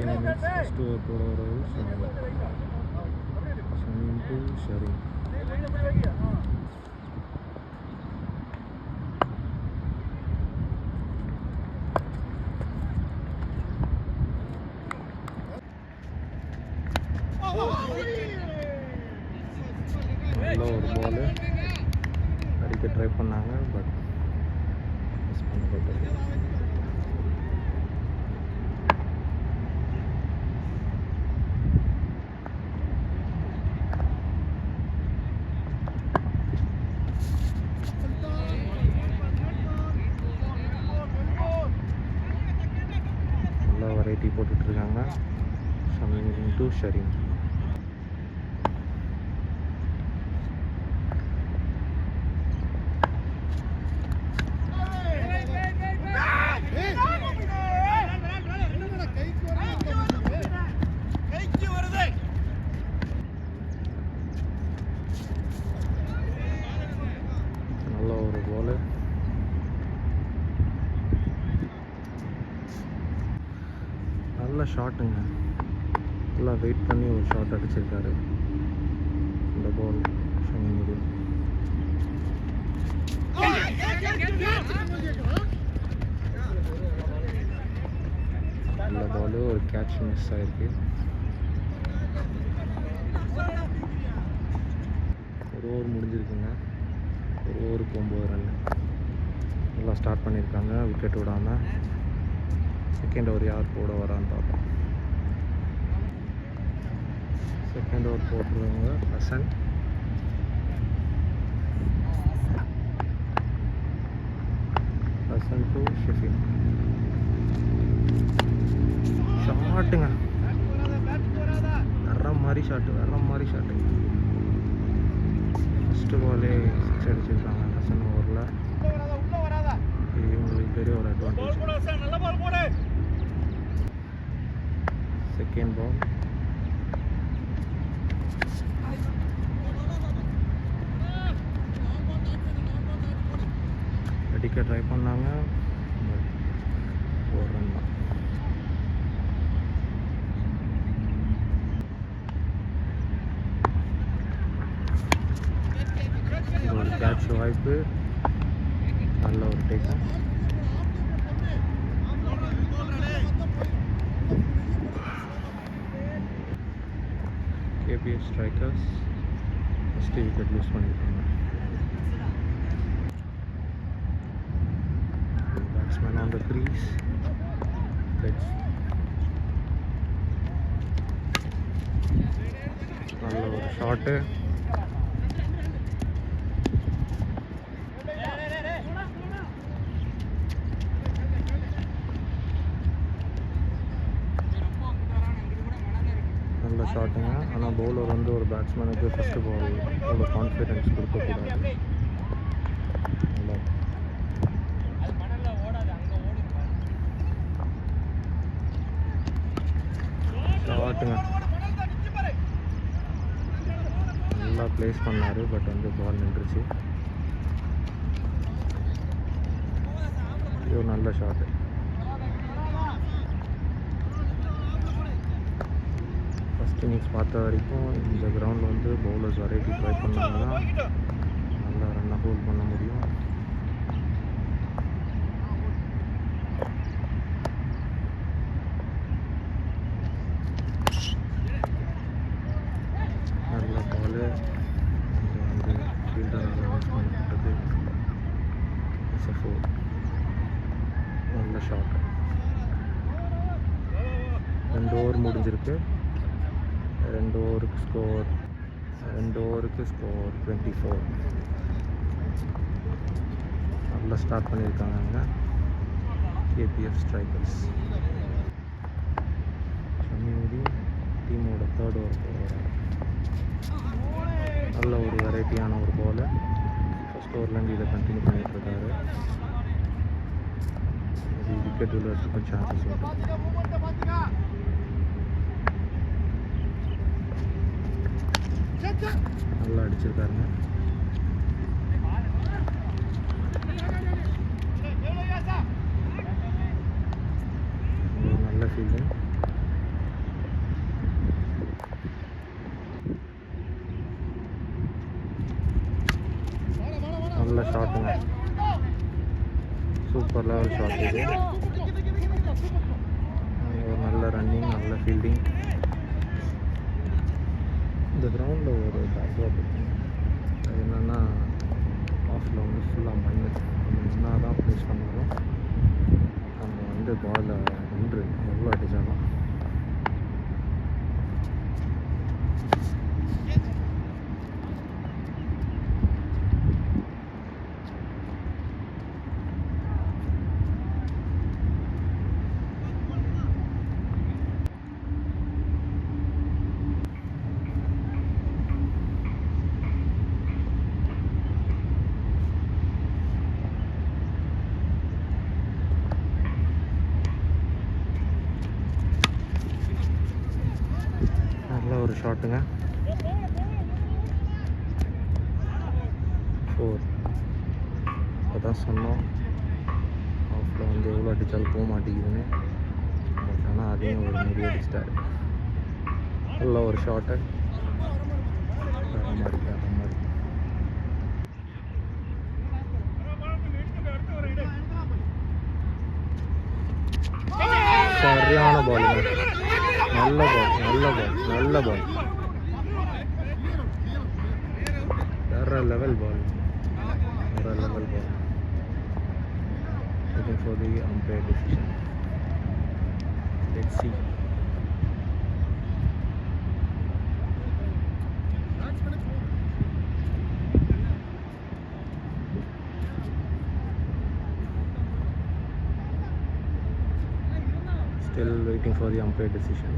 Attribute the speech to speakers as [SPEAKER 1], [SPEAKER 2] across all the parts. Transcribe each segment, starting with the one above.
[SPEAKER 1] 15 minutes first over போட வராது Shamim to ஷரீம். நல்ல ஒரு பால் அடிக்க ட்ரை பண்ணாங்க, பட் மிஸ் பண்ணப்பட்டது. நல்லா வெரைட்டி போட்டுட்ருக்காங்க. ஷமீம் டு ஷரீம். நல்ல ஒரு பால், நல்ல ஷாட்டுங்க. நல்லா வெயிட் பண்ணி ஒரு ஷாட் அடிச்சிருக்காரு இந்த பால் ஷமீமுடி. இந்த பால் ஒரு கேட்ச் மிஸ் ஆயிருக்கு. ஒரு ஓவர் முடிஞ்சிருக்குங்க. ஒரு ஓவருக்கு 9 ரன். நல்லா ஸ்டார்ட் பண்ணியிருக்காங்க விக்கெட் விடாமல். செகண்ட் ஓவர் யார் போட வரான்னு பார்ப்போம். செகண்ட் ஓவர் போட்டுருவாங்க ஹசன். ஹசன் டு ஷஃபீன். ஷாட்டுங்க, வேற மாதிரி ஷாட்டு. ஃபஸ்ட்டு பாலே 6 அடிச்சிருக்காங்க ஹசன் ஓவரில். இவங்களுக்கு பெரிய ஒரு அட்வான்டேஜ். செகண்ட் பால் அடிக்க ட்ரை பண்ணாங்க, ஒரு ரன் தான். ஒரு கேட்ச் வாய்ப்பு, நல்ல ஒரு taken. KPF strikers first wicket loose பண்ணியிருக்காங்க. Batsman on the crease. நல்ல ஒரு ஷாட்டு. நல்ல ஷாட்டுங்க. ஆனால் பவுலர் வந்து ஒரு பேட்ஸ்மேனுக்கு ஃபஸ்ட்டு பால் அவ்வளோ கான்ஃபிடென்ஸ் கொடுக்கக்கூடாது. நல்லா ஷாட்டுங்க. நல்லா ப்ளேஸ் பண்ணார், பட் வந்து பால் நின்றுச்சு. இது ஒரு நல்ல ஷாட்டு. ஃபஸ்ட் இன்னிங்ஸ் பார்த்த வரைக்கும் இந்த கிரவுண்டில் வந்து பவுலர்ஸ் வெரைட்டி ட்ரை பண்ணாங்கன்னா நல்லா ரன்னை ஹோல்ட் பண்ண முடியும். நல்ல பால் வந்து ஃபீல்டர் மிஸ் பண்ணப்பட்டது. நல்ல ஷாட். 2 ஓவர் முடிஞ்சிருக்கு. 2 ஓவருக்கு ஸ்கோர் 24. நல்லா ஸ்டார்ட் பண்ணியிருக்காங்க KPF ஸ்ட்ரைக்கர்ஸ். ஷமீமுடி டீமோட 3rd ஓவர் போகிறார். நல்ல ஒரு வெரைட்டியான ஒரு பால். ஃபஸ்ட் ஓவர்லேருந்து இதை கண்டினியூ பண்ணிகிட்ருக்காரு. இது விக்கெட் விழுறதுக்கும் சான்சஸ் உண்டு. நல்லா அடிச்சிருக்காருங்க. நல்ல ஃபீல்டிங். சூப்பர் லெவல் ஷாட் இது. ஒரு நல்ல ரன்னிங், நல்ல ஃபீல்டிங். இந்த கிரவுண்டில் ஒரு பேக்ராப் இருக்குது. அது என்னென்னா ஆஃபில் வந்து ஃபுல்லாக மண். நம்ம என்ன தான் ஃபினிஷ் பண்ணாலும் நம்ம வந்து பாலை நின்று எவ்வளோ அடித்தாலும் நல்ல ஒரு ஷாட்டுங்க. 4. அதான் சொன்னோம் ஆஃபில் வந்து எவ்வளோ அடித்தாலும் போக மாட்டேங்குதுன்னு. பட் ஆனால் அதையும் ஒரு முடி அடிச்சிட்டாரு. நல்ல ஒரு ஷாட்டு. வேறு மாதிரி சரியான பால். நல்ல பால் வேற level ball. Waiting for the umpire decision. Let's see. Still waiting for the umpire decision.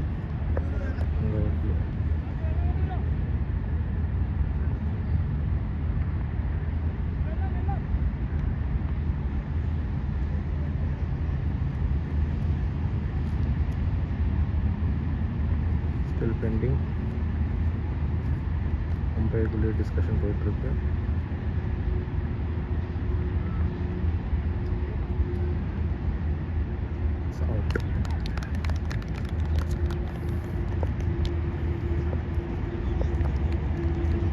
[SPEAKER 1] Still pending. umpire குள்ளே டிஸ்கஷன் போயிட்டுருக்கு.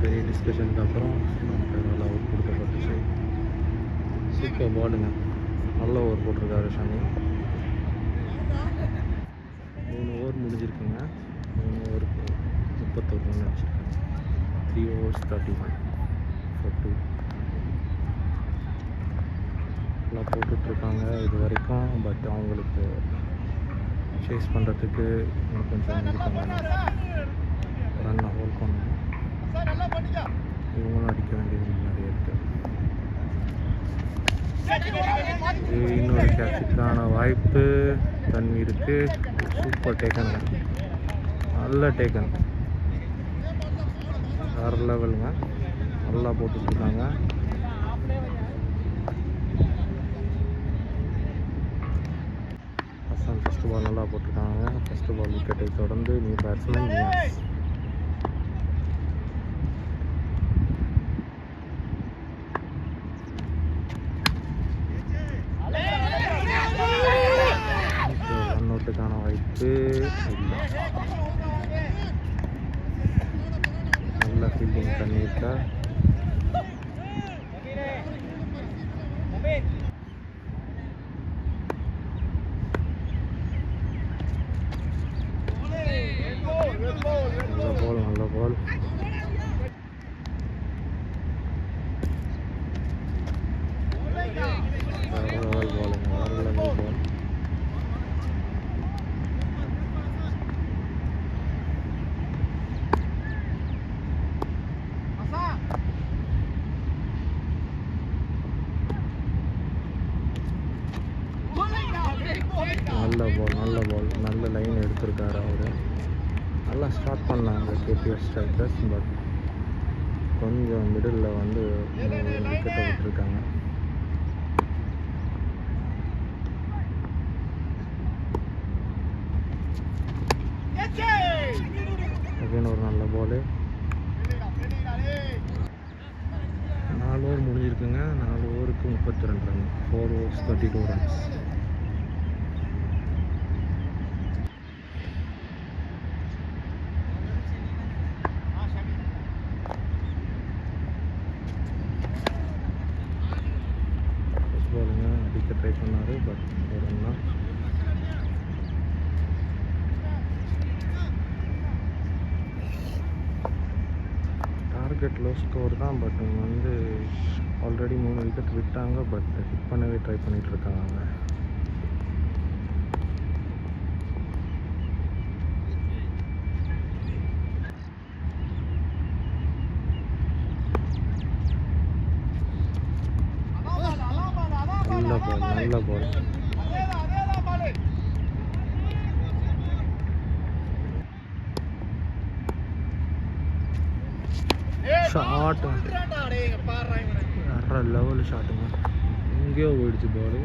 [SPEAKER 1] பெரிய டிஸ்கஷனுக்கு அப்புறம் அம்பையரால் அவுட் கொடுக்கப்பட்டுச்சு. சூப்பர் பாலுங்க. நல்ல ஓவர் போட்டிருக்காரு ஷமி. 3 ஓவர் முடிஞ்சிருக்குங்க. 3 ஓவருக்கு 31 ரன் அடிச்சிருக்காங்க. 3 overs 31 for 2. எல்லாம் போட்டுட்ருக்காங்க இது வரைக்கும். பட் அவங்களுக்கு சேஸ் பண்ணுறதுக்கு இன்னும் கொஞ்சம் இது பண்ணணும். ரன்னை ஹோல்ட் பண்ணணும். இவங்களும் அடிக்க வேண்டியது நிறைய இருக்குது. இன்னொரு கேட்சுக்கான வாய்ப்பு தன்வீருக்கு. Super taken. நல்ல டேக்கன். வேறு லெவலுங்க. நல்லா போட்டுட்ருக்காங்க. அசாம் ஃபஸ்ட்டு பால் நல்லா போட்டிருக்காங்க. ஃபஸ்ட்டு பால் விக்கெட்டை தொடர்ந்து நியூ பேட்ஸ்மேன் நியாஸ். ரன் வாய்ப்பு இல்லை. நல்ல ஃபீல்டிங் பண்ணியிருக்கா. நல்ல பால். நல்ல பால். நல்ல லைன் எடுத்திருக்காரு அவர். நல்லா ஸ்டார்ட் பண்ணாங்க கேபிஎஸ் ஸ்ட்ரைக்கர்ஸ். பட் கொஞ்சம் மிடில் வந்து விக்கெட்டை விட்டுருக்காங்க. அகைன் ஒரு நல்ல பாலு. 4 ஓவர் முடிஞ்சிருக்குங்க. 4 ஓவருக்கு 32 ரன். 4 overs 32 runs. ட்ரை பண்ணாங்க. விக்கெட் லோ ஸ்கோர் தான். பட் அவங்க வந்து ஆல்ரெடி 3 விக்கெட் விட்டாங்க. பட் ஹிட் பண்ணவே ட்ரை பண்ணிகிட்டு இருக்காங்க. நல்ல பால் ஷாட், வேற லெவல் ஷாட்டுங்க. எங்கேயோ போயிடுச்சு பால்.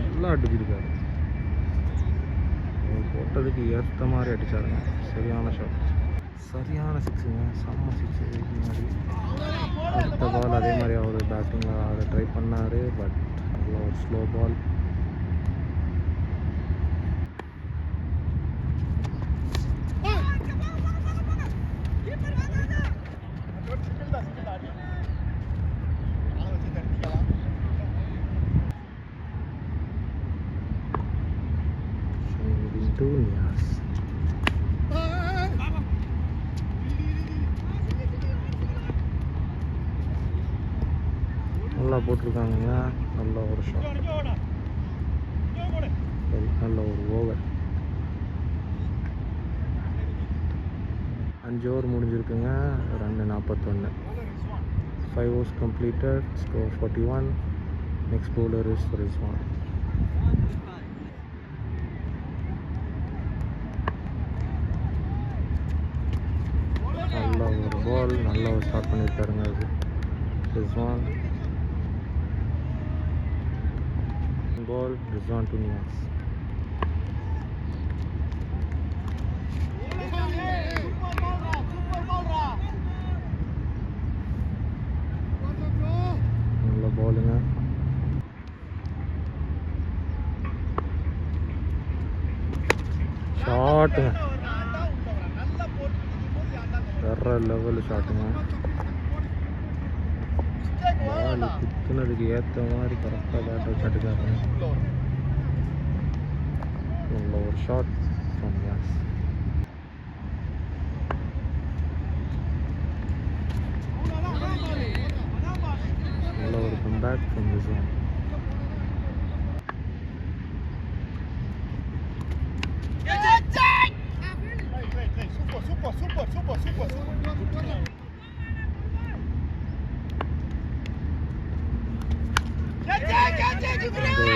[SPEAKER 1] நல்லா அடிச்சிருக்காரு. போட்டதுக்கு ஏற்ற மாதிரி அடித்தாருங்க. சரியான ஷாட், சரியான சிக்ஸுங்க. செம்ம சிக்ஸு. முன்னாடி அடுத்த பால் அதே மாதிரி அவர் பேட்டிங்கில் அதை ட்ரை பண்ணார். பட் நல்ல ஒரு ஸ்லோ பால். நல்லா போட்டிருக்காங்க. நல்ல ஒரு ஷாட், நல்ல ஒரு ஓவர். 5 ஓவர் முடிஞ்சிருக்குங்க. Run 41. 5 overs completed. Score 41. Next bowler is Rizwan. நல்ல ஒரு பால், நல்ல ஒரு ஸ்டார்ட் பண்ணியிருக்காருங்க அது ரிஸ்வான். பால் ரிஸ்வான் டு நியாஸ். நல்ல பாலுங்க. ஷாட்டுங்க, வேற லெவல் ஷாட்டுங்க. பால் குத்துனதுக்கு ஏற்ற மாதிரி கரெக்டாக பேட் வச்சு அடிக்காருங்க. நல்ல ஒரு ஷாட் ஃப்ரம் யாஸ். நல்ல ஒரு கம்பேக் ஃப்ரம் ரிஸ்வான்.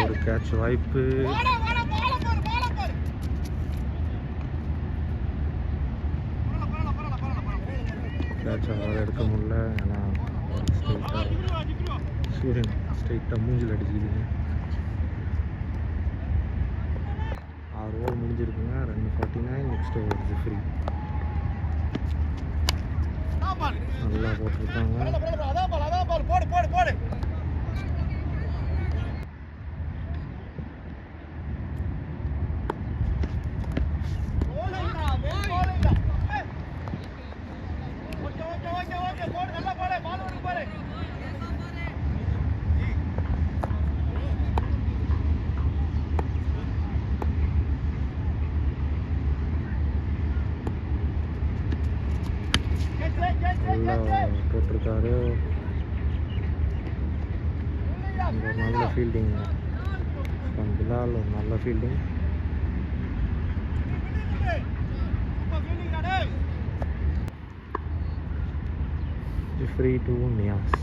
[SPEAKER 1] ஒரு கேட்ச் வாய்ப்பு. கேட்ச் அவரால் எடுக்க முடியல. ஏன்னா சூரியன் ஸ்ட்ரைட்டாக மூஞ்சில் அடிச்சுக்கிதுங்க. 6 ஓவர் முடிஞ்சிருக்குங்க. ரன் 49. Next over Jeffrey. நல்லா போட்டிருக்காங்க. நல்லா போட்டிருக்காரு. நல்ல ஃபீல்டிங் பிலால், ஒரு நல்ல fielding. Jeffrey to Niyas.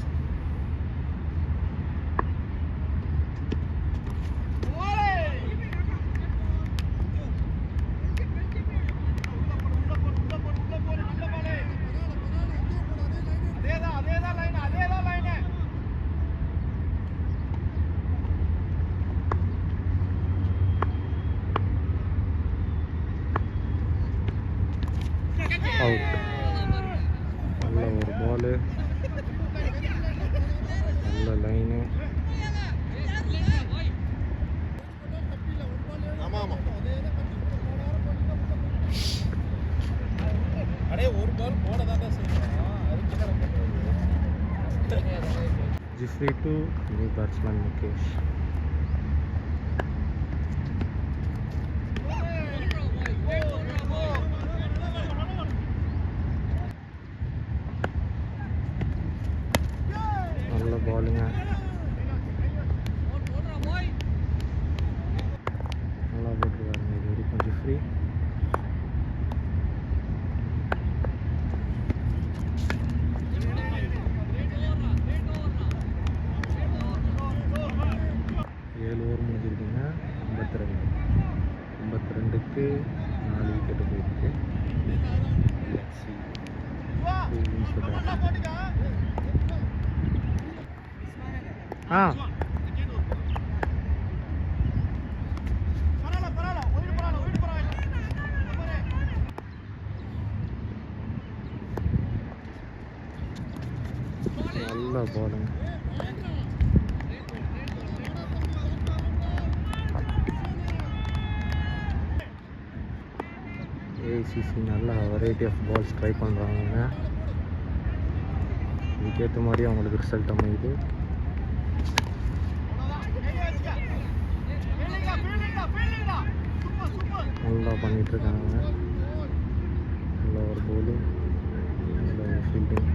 [SPEAKER 1] Out. நல்ல ஒரு பாலு, நல்ல line. Jeffrey to new batsman Mukesh. பாலுங்க. நல்லா போட்டுருக்காருங்க. இது வரைக்கும் கொஞ்சம் ஃப்ரீ. முடிஞ்சிருக்குங்க. 52க்கு 4 விக்கெட்டு போயிருக்கு. நல்ல பாலுங்க. ஏசிசி நல்ல வெரைட்டி ஆஃப் பால்ஸ் ட்ரை பண்ணுறாங்க. இதுக்கேற்ற மாதிரி அவங்களுக்கு ரிசல்ட் அமையுது. நல்லா பண்ணிகிட்ருக்காங்க. நல்ல ஒரு பவுலிங், நல்ல ஒரு ஃபீல்டிங்.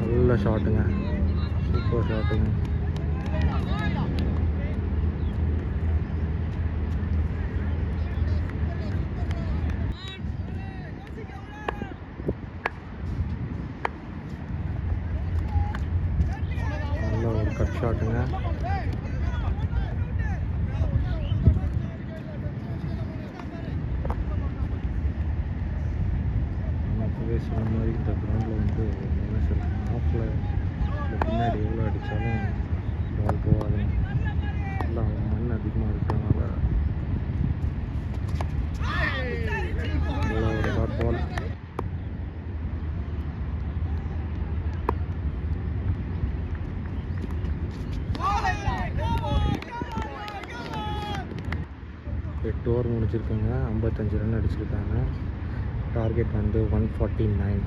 [SPEAKER 1] நல்ல ஷாட்டுங்க, சூப்பர் ஷாட்டுங்க. நல்ல ஒரு கட் ஷாட்டுங்க. சொன்ன மாதிரி இந்த கிரவுண்டில் வந்து மைனஸ் இருக்கு. ஆஃபில் பின்னாடி எவ்வளோ அடித்தாலும் பால் போகாது. எல்லாம் மண் அதிகமாக இருக்கிறதுனால நல்ல ஒரு டாட் பால். எட்டு ஓவர் முடிச்சிருக்காங்க. 55 ரன் அடிச்சிருக்காங்க. டார்கெட் வந்து 149.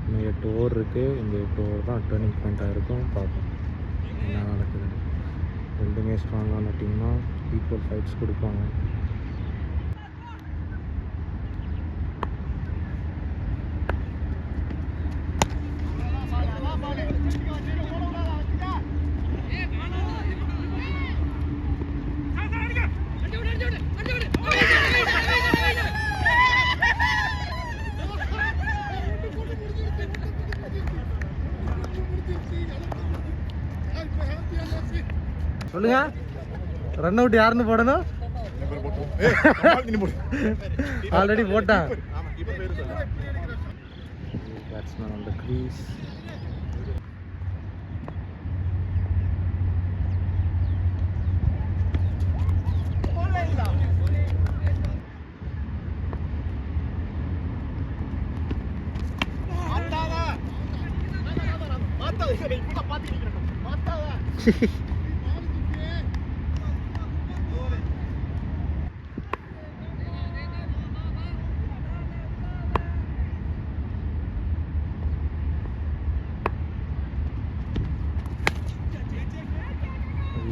[SPEAKER 1] இன்னும் 8 ஓவர் இருக்குது. இந்த 8 ஓவர் தான் டேர்னிங் பாயிண்ட்டாக இருக்கும். பார்ப்போம் என்ன நடக்குதுன்னு. ரெண்டுமே ஸ்ட்ராங்கான டீம் தான். ஈக்குவல் ஃபைட்ஸ் கொடுப்பாங்க. சொல்லுங்க, ரன் அவுட் யாருன்னு போடணும்? ஆல்ரெடி போட்டான். Batsman on the crease.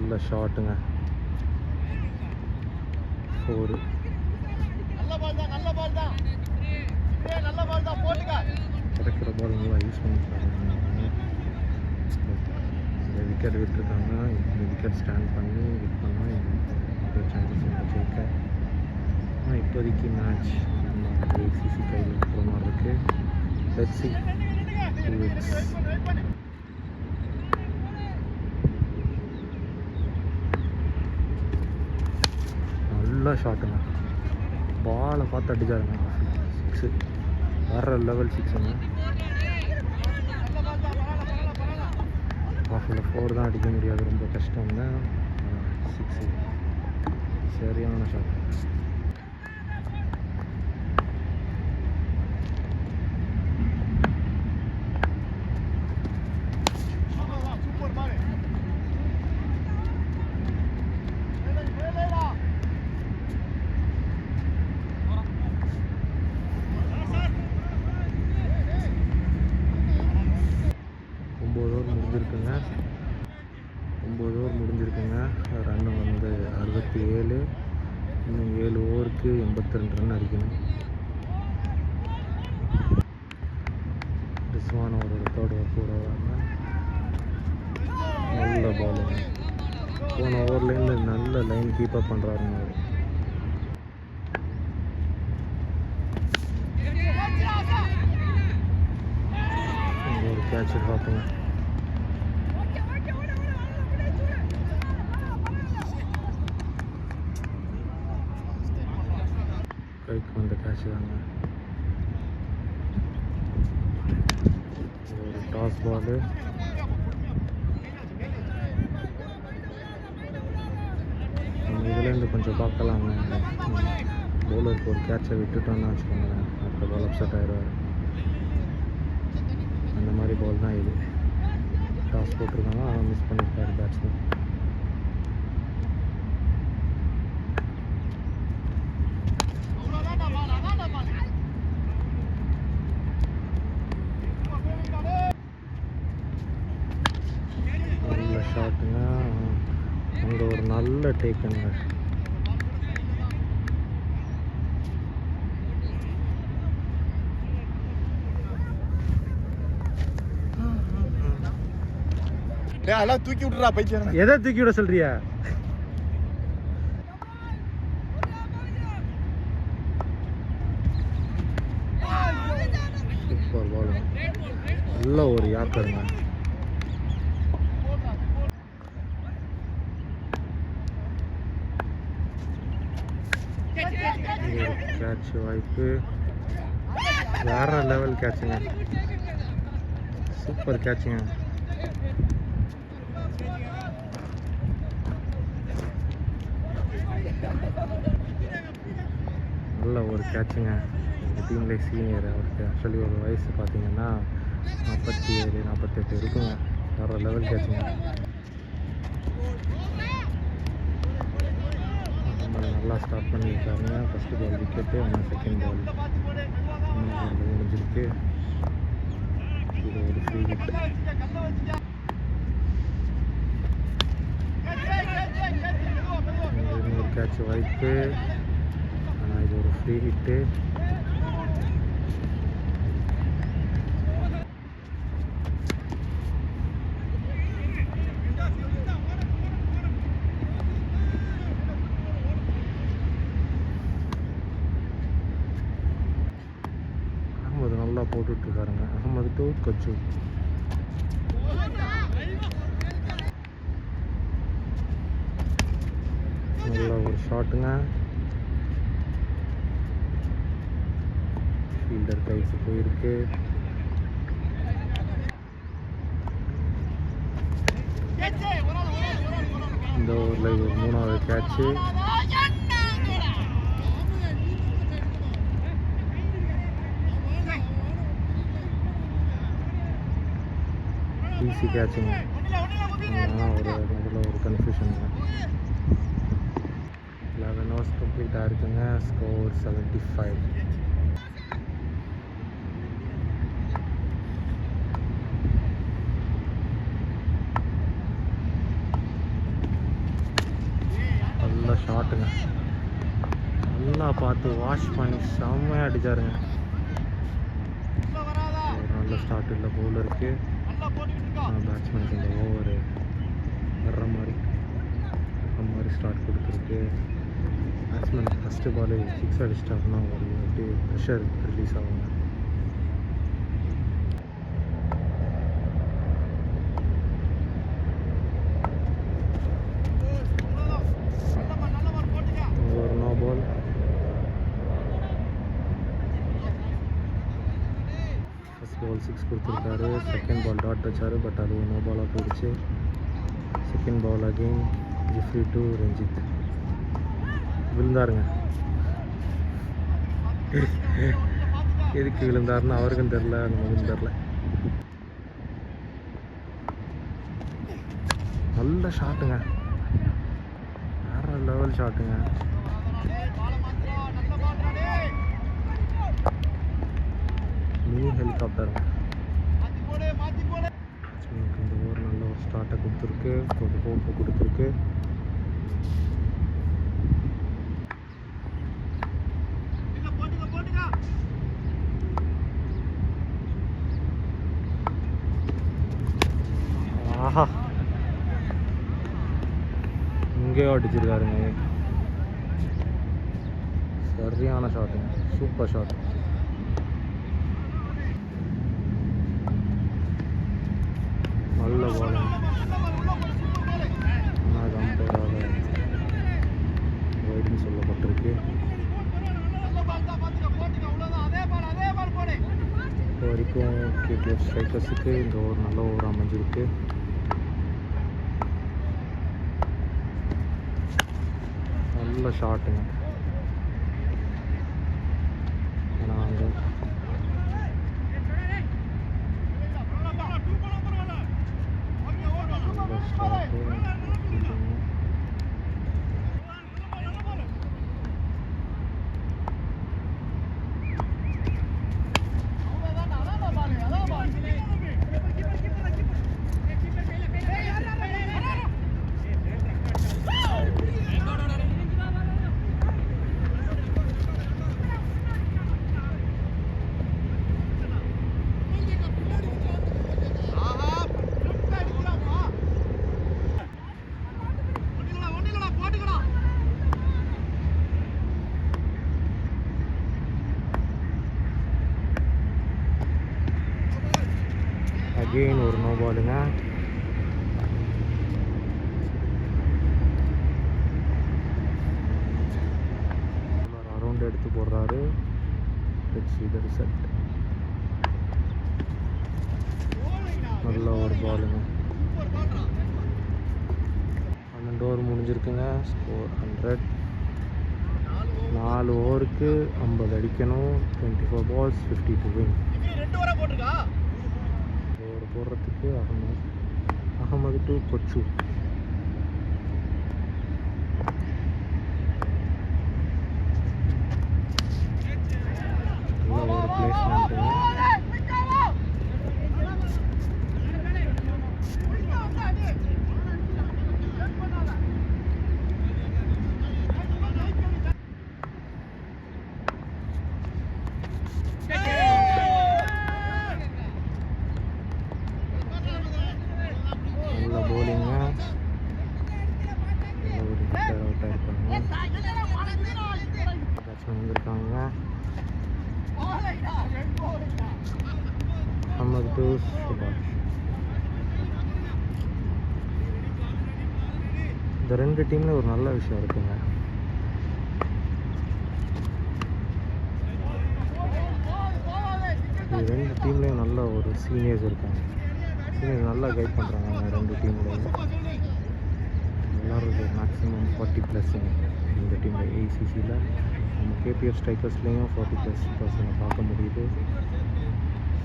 [SPEAKER 1] நல்ல ஷாட்டுங்க. 4. கிடைக்கிற பால் நல்லா யூஸ் பண்ணிக்கிறாங்க. இந்த விக்கெட் விட்டுருக்காங்க. இந்த விக்கெட் ஸ்டாண்ட் பண்ணி விட் பண்ணால் சான்சஸ் இருக்குது ஜெயிக்க. ஆனால் இப்போதைக்கு மேட்ச் ஏசிசி கையில் இருக்கிற மாதிரி இருக்குது. Let's see who wins. நல்ல ஷாட்டுங்க. பாலை பார்த்து அடிச்சாருங்க. 6 வேற லெவல் 6ங்க. ஆஃபில் 4 தான் அடிக்க முடியாது, ரொம்ப கஷ்டம் தான். 6 சரியான ஷாட். இன்னும் 7 ஓவருக்கு 82 ரன் அடிக்கணும். ரிஸ்வான் அவரோட தேர்ட் ஓவர் போட வராங்க. நல்ல பாலுங்க. போன ஓவர்லேருந்து நல்ல லைன் கீப்பப் பண்ணுறாருங்க அவர். இங்கே ஒரு கேட்ச் பார்த்துங்க. கைக்கு வந்த கேட்ச் தாங்க. ஒரு டாஸ் பாலு. இதுலேருந்து கொஞ்சம் பார்க்கலாங்க. பவுலருக்கு ஒரு கேட்சை விட்டுட்டோன்னு வச்சுக்கோங்களேன், அடுத்த பால் அப்செட் ஆகிடுவார். அந்த மாதிரி பால் தான் இது. டாஸ் போட்டிருக்காங்க, அவன் மிஸ் பண்ணியிருக்காரு பேட்ஸ்மேன். நல்ல ஷாட்டுங்க. அங்கே ஒரு நல்ல டேக்குங்க.
[SPEAKER 2] அதெல்லாம் தூக்கி விட்டுறா பைத்தியம்.
[SPEAKER 1] எதை தூக்கி விட சொல்றியா? சூப்பர் பால். நல்ல ஒரு யாக்கருங்க. கேட்ச் வாய்ப்பு. வேற லெவல் கேட்சுங்க. சூப்பர் கேட்சுங்க. நல்ல ஒரு கேட்சுங்க. எங்கள் டீம்லேயே சீனியர். அவருக்கு ஆக்சுவலி ஒரு வயசு பார்த்தீங்கன்னா 47 48 இருக்குங்க. வேறு லெவல் கேட்சுங்க. நல்லா ஸ்டார்ட் பண்ணியிருக்காருங்க. ஃபஸ்ட்டு பால் விக்கெட்டு, ஆனால் செகண்ட் பால் முடிஞ்சிருக்கு. இது ஒரு ஃப்ரீ ஹிட். இன்னொரு கேட்ச் வாய்ப்பு, ஆனால் இது ஒரு ஃப்ரீ ஹிட்டு. அகமது நல்லா போட்டுட்ருக்காருங்க. அகமது டு கொச்சு. நல்ல ஒரு ஷாட்டுங்க. ஃபீல்டர் கைக்கு போயிருக்கு. இந்த ஓவரில் இது ஒரு 3வது கேட்சு. ஈஸி கேட்சுங்க. ஒரு முதல்ல ஒரு கன்ஃபியூஷனுங்க. 11 ஓவர்ஸ் கம்ப்ளீட் ஆகிருக்குங்க. ஸ்கோர் 75. நல்ல ஷாட்டுங்க. நல்லா பார்த்து வாஷ் பண்ணி செம்மையாக அடித்தாருங்க. ஒரு நல்ல ஸ்டார்ட் இல்லை பவுலருக்கு. பேட்ஸ்மேனுக்கு இந்த ஓவர் வர்ற மாதிரி ஸ்டார்ட் கொடுத்துருக்கு. பேட்ஸ்மேனுக்கு ஃபஸ்ட்டு பால் 6 அடிச்சிட்டாருன்னா ஒரு அப்படியே ப்ரெஷர் ரிலீஸ் ஆகுங்க. ஒரு நோ பால். ஃபஸ்ட் பால் 6 கொடுத்துருக்காரு. செகண்ட் பால் டாட் வச்சார், பட் அது நோ பாலாக போயிடுச்சு. Second ball again Jeffrey to Ranjith. விழுந்தாருங்க. எதுக்கு விழுந்தாருன்னு அவருக்கும் தெரில, நமக்கும் தெரில. நல்ல ஷாட்டுங்க. வேற லெவல் ஷாட்டுங்க. மினி ஹெலிகாப்டருங்க. இந்த ஓவர் நல்ல ஒரு ஸ்டார்ட்டை கொடுத்துருக்கு, ஒரு ஹோப்பை கொடுத்துருக்கு. ஆஹா, இங்கேயோ அடிச்சிருக்காருங்க. சரியான ஷாட்டுங்க, சூப்பர் ஷாட். நல்ல பால். ஆனால் அம்பையரால் வைடுன்னு சொல்லப்பட்டிருக்கு. இப்போ வரைக்கும் கேடிஎஃப் ஸ்ட்ரைக்கர்ஸுக்கு இந்த ஒரு நல்ல ஓவர் அமைஞ்சிருக்கு. நல்ல ஷாட்டுங்க. ஏன்னா அங்கே நல்ல ஸ்டார்ட்டு. அகெயின் ஒரு நோ பாலுங்க. அரௌண்ட் எடுத்து போடுறாரு. ரிசல்ட் நல்ல ஒரு பாலுங்க. 12 ஓவர் முடிஞ்சிருக்குங்க. ஸ்கோர் 100. 4 ஓவருக்கு 50 அடிக்கணும். 24 balls 50 to win. ஓவர் போடுறதுக்கு அகமது டு கொச்சு. நல்ல ஒரு பிளேஸ்மெண்ட்டுங்க. நல்ல போலிங்க. நல்ல ஒரு ஹிட்டர் அவுட்டாக இருக்காங்க. பேட்ஸ்மேன் வந்திருக்காங்க. அகமது டு சுபாஷ். இந்த 2 டீமில் ஒரு நல்ல விஷயம் இருக்குங்க. இது 2 டீம்லேயும் நல்ல ஒரு சீனியர்ஸ் இருக்காங்க. சீனியர்ஸ் நல்லா கைட் பண்ணுறாங்க. அந்த 2 டீம்லேயும் எல்லோரும் மேக்ஸிமம் 40+ இந்த டீமில். ஏசிசியில் நம்ம கேபிஎஃப் ஸ்ட்ரைக்கர்ஸ்லேயும் 40+ பார்க்க முடியுது.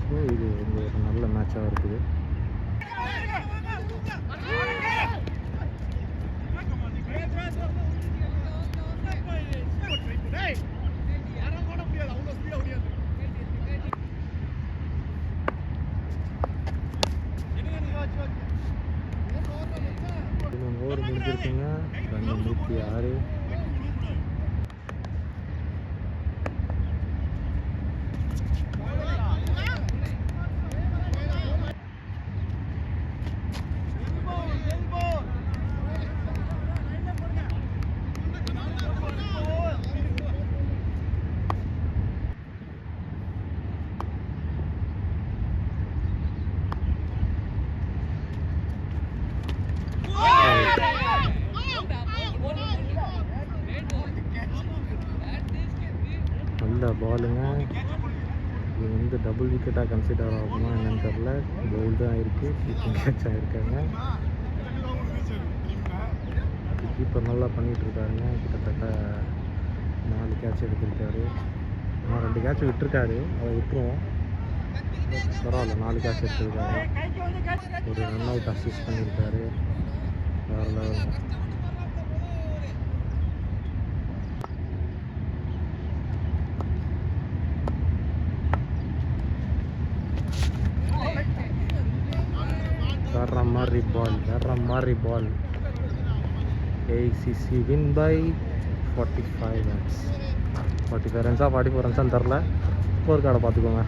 [SPEAKER 1] ஸோ இது ஒரு நல்ல மேட்சாக இருக்குது. ஓவர் முடிஞ்சிருக்குங்க. 206. நல்ல பாலுங்க. இது வந்து டபுள் விக்கெட்டாக கன்சிடர் ஆகுமா என்னன்னு தெரில. பவுல் தான் இருக்குது. Keeping catch ஆகிருக்காங்க. கீப்பர் நல்லா பண்ணிகிட்ருக்காருங்க. கிட்டத்தட்ட 4 கேட்ச் எடுத்திருக்காரு. 2 கேட்ச் விட்டுருக்காரு. அதை விட்டுருவோம். பரவாயில்ல, 4 கேட்ச் எடுத்திருக்காரு. ஒரு ரன் அவுட் அசிஸ்ட் பண்ணியிருக்காரு. வேறு லெவல். வேற மாதிரி பால். ACC win by 45 runs. 45 runs 44 runs தெரில. ஸ்கோர் கார்டை பார்த்துக்கோங்க.